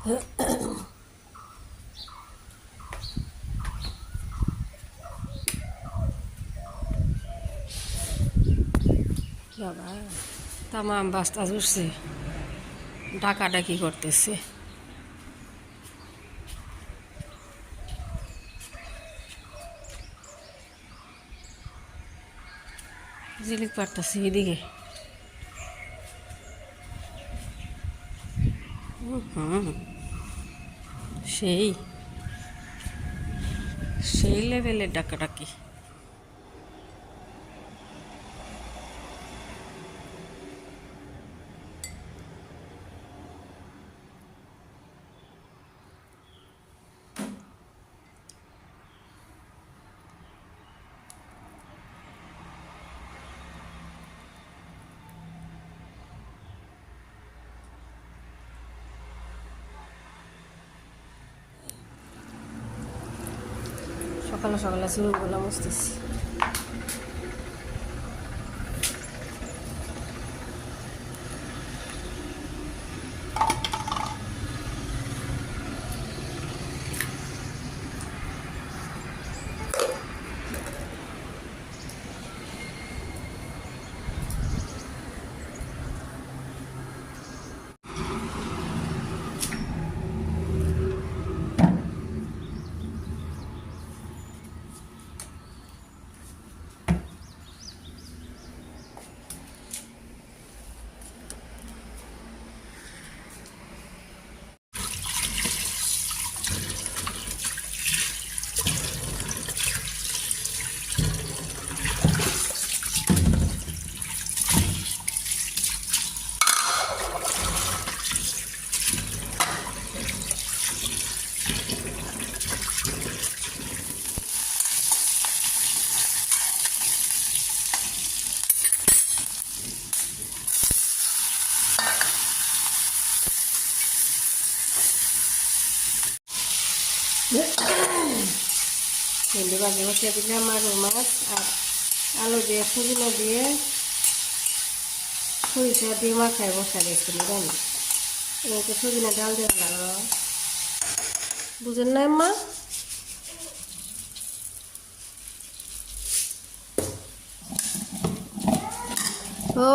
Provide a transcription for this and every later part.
বাবা তামাম বাস্তা জুড়ছে, ডাকাডাকি করতেছে। জিলিক পারতেছে এদিকে। সেই সেই লেভেলের ডাকাডাকি। সকালে সকালে চুলগুলো মুছতেছি। ভেন্ডি ভাজি বসিয়ে দিলাম, আর মাছ আর আলু দিয়ে সজনা দিয়ে সরিষা দিয়ে মাখায় বসা দিয়েছিল জানি। এতে সজনা ডাল দিয়ে ভালো, বুঝেন না মা? ও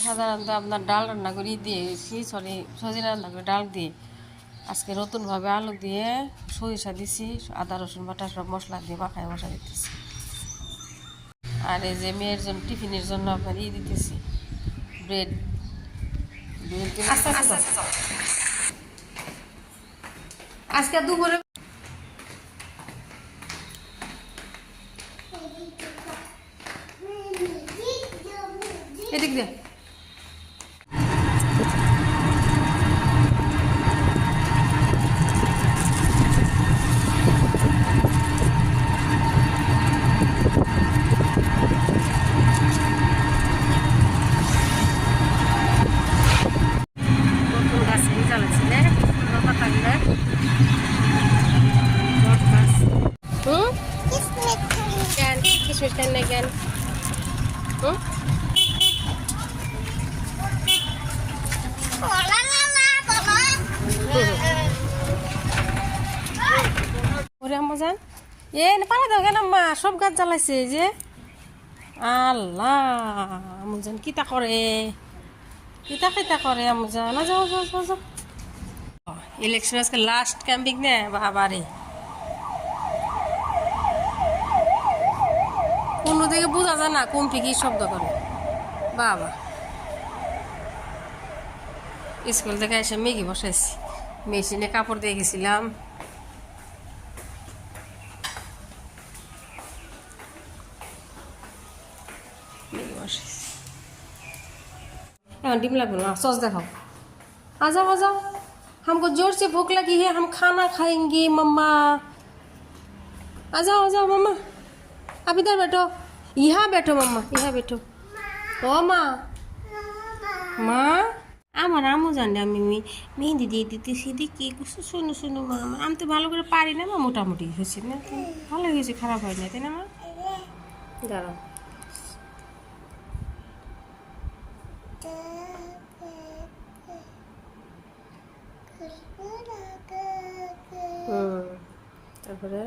সাধারণত আপনার ডাল রান্না করি দিয়েছি, সজনা রান্না করে ডাল দিয়ে। আজকে নতুনভাবে আলু দিয়ে সরিষা দিছি, আদা রসুন বাটা সব মশলা দিয়ে মাখায় মশা দিতেছি। আর এই যে মেয়ের জন্য টিফিনের জন্য আপনার দিতেছি ব্রেড। আজকে দুপুরে এদিক দিয়ে again. ওরে আম্মা জান এ পালা দাও কেন আম্মা, সব গাছ জ্বালাইছে যে। আল্লাহ আম্মু জান কিতা করে, কিতা করে আম্মু জান। না যাও যাও যাও যাও। ইলেকশন আজকে লাস্ট ক্যাম্পিং নে বাবারে, অন্যদিকে বোঝা যায় না কম্পি কি শব্দ করে বাবা। স্কুল থেকে এসে ম্যাগি বসাইছি, মেশিনে কাপড় দিয়ে গেছিলাম। ম্যাগি বসাইছি, এখন ডিম লাগবে না, सॉस देखाओ। आ जाओ आ जाओ, हमको जोर से भूख लगी है, हम खाना खाएंगे मम्मा। आ जाओ मम्मा, आप इधर बैठो, यहाँ बैठो मम्मा, यहाँ बैठो। ओ माँ माँ আমার আম্মু জানে আমি মেহেন্দি দিয়ে দিতেছি দেখি শুনো শুনো মা আমি তো ভালো করে পারি না মা, মোটামুটি হয়েছে না তো, ভালো হয়েছে, খারাপ হয় না তাই না মা? দাঁড়াও। তারপরে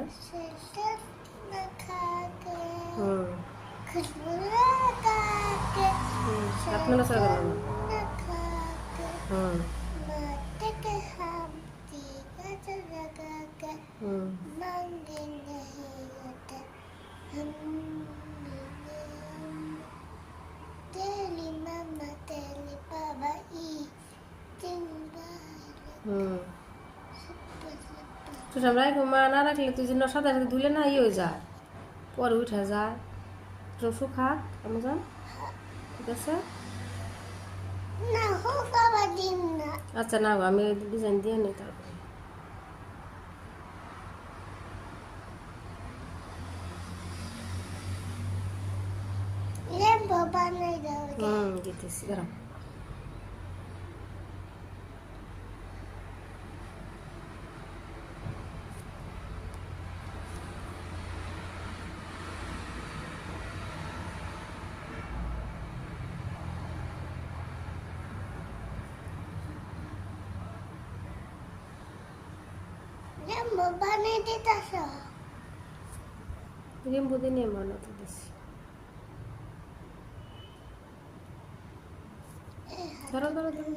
আপনারা সারা তুই সব রাখবো মা, না রাখলে তুই যেন সাদা সাথে ধুলে না ইয়ে হয়ে যায়, পরে উঠে যায়, তো শুখা আমি যান, ঠিক আছে? আচ্ছা না আমি ডিজাইন দিয়ে নিই তারপরে। দিতেছি দাঁড়াও। রেম্বু দিয়ে নিয়ে বানাতে দিছি। ধরো ধরো ধরো।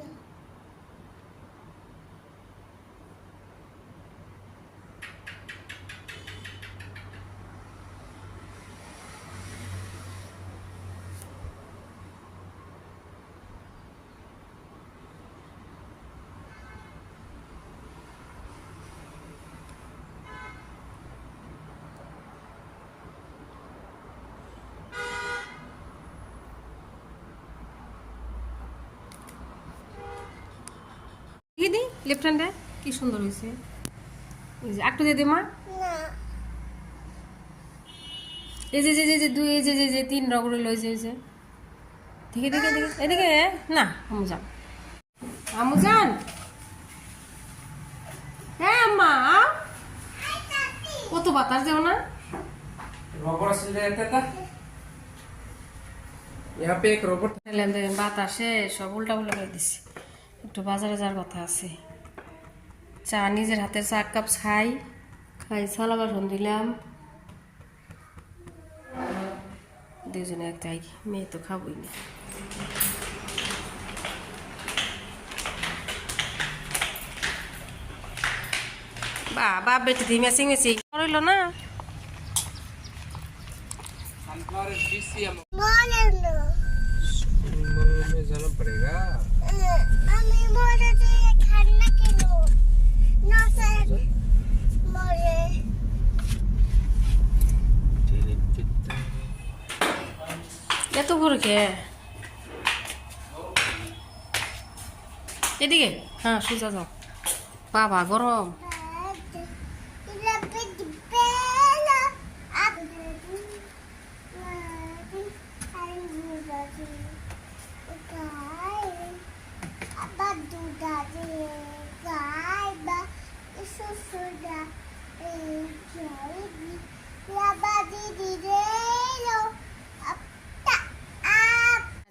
দিদি লেফট হ্যান্ডে কি সুন্দর হয়েছে, একটু দিয়ে দে মা। এই যে যে যে দুই এই যে যে যে তিন রগড়ে লইছে হয়েছে, দেখে দেখে দেখে এদিকে না আমু যান, আমু যান। হ্যাঁ মা কত বাতাস দেও না, रोबोट से लेते था यहाँ पे एक रोबोट বাতাসে সব উল্টা উল্টা করে দিছি। একটু বাজারে যাওয়ার কথা আছে, চা নিজের হাতের চা 1 কাপ খাই, থালা বাসন দিলাম, দুজনে একটাই, মেয়ে তো খাবই না। বাবা বেটি দিয়ে মেসিং মেসিং করইল না। में जाना पड़ेगा। এত ভোর কে এদিকে, হ্যাঁ সোজা যাও, বাবা গরম।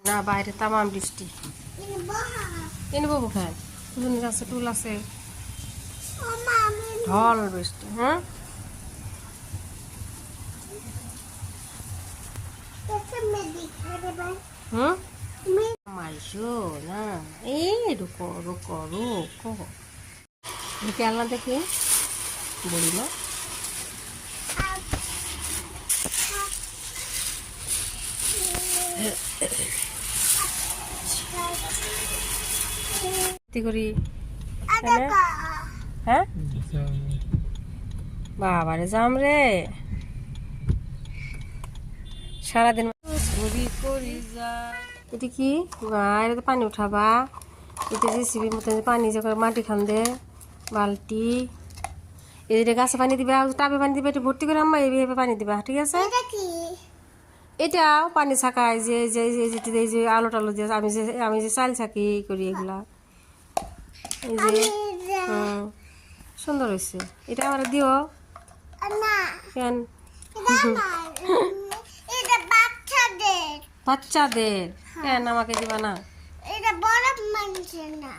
না বাইরে তামাম বৃষ্টি, এনে বাবু খায় দুজনের আছে, টুল আছে, ঢল বৃষ্টি। হ্যাঁ হুম মাইশো না এই রুকো রুকো রুকো দেখে আল্লাহ দেখি বলি না করি। হ্যাঁ বাবারে যাম রে সারাদিন এটা কি এটা তো পানি উঠাবা, এটা জেসিবি মতন পানি যখন মাটি খান দে বালতি, এটা গাছে পানি দিবা, টাবে পানি দিবা, এটা ভর্তি করে আম্মা এইভাবে পানি দিবা, ঠিক আছে? এটাও পানি ছাকায় যে যে যে আলো টালো দিয়ে আমি যে চাল ছাকি করি এগুলা। এই যে সুন্দর হয়েছে। এটা আমার দিও কেন? বাচ্চাদের কেন আমাকে দিবা না? এটা বড় মানুষের না।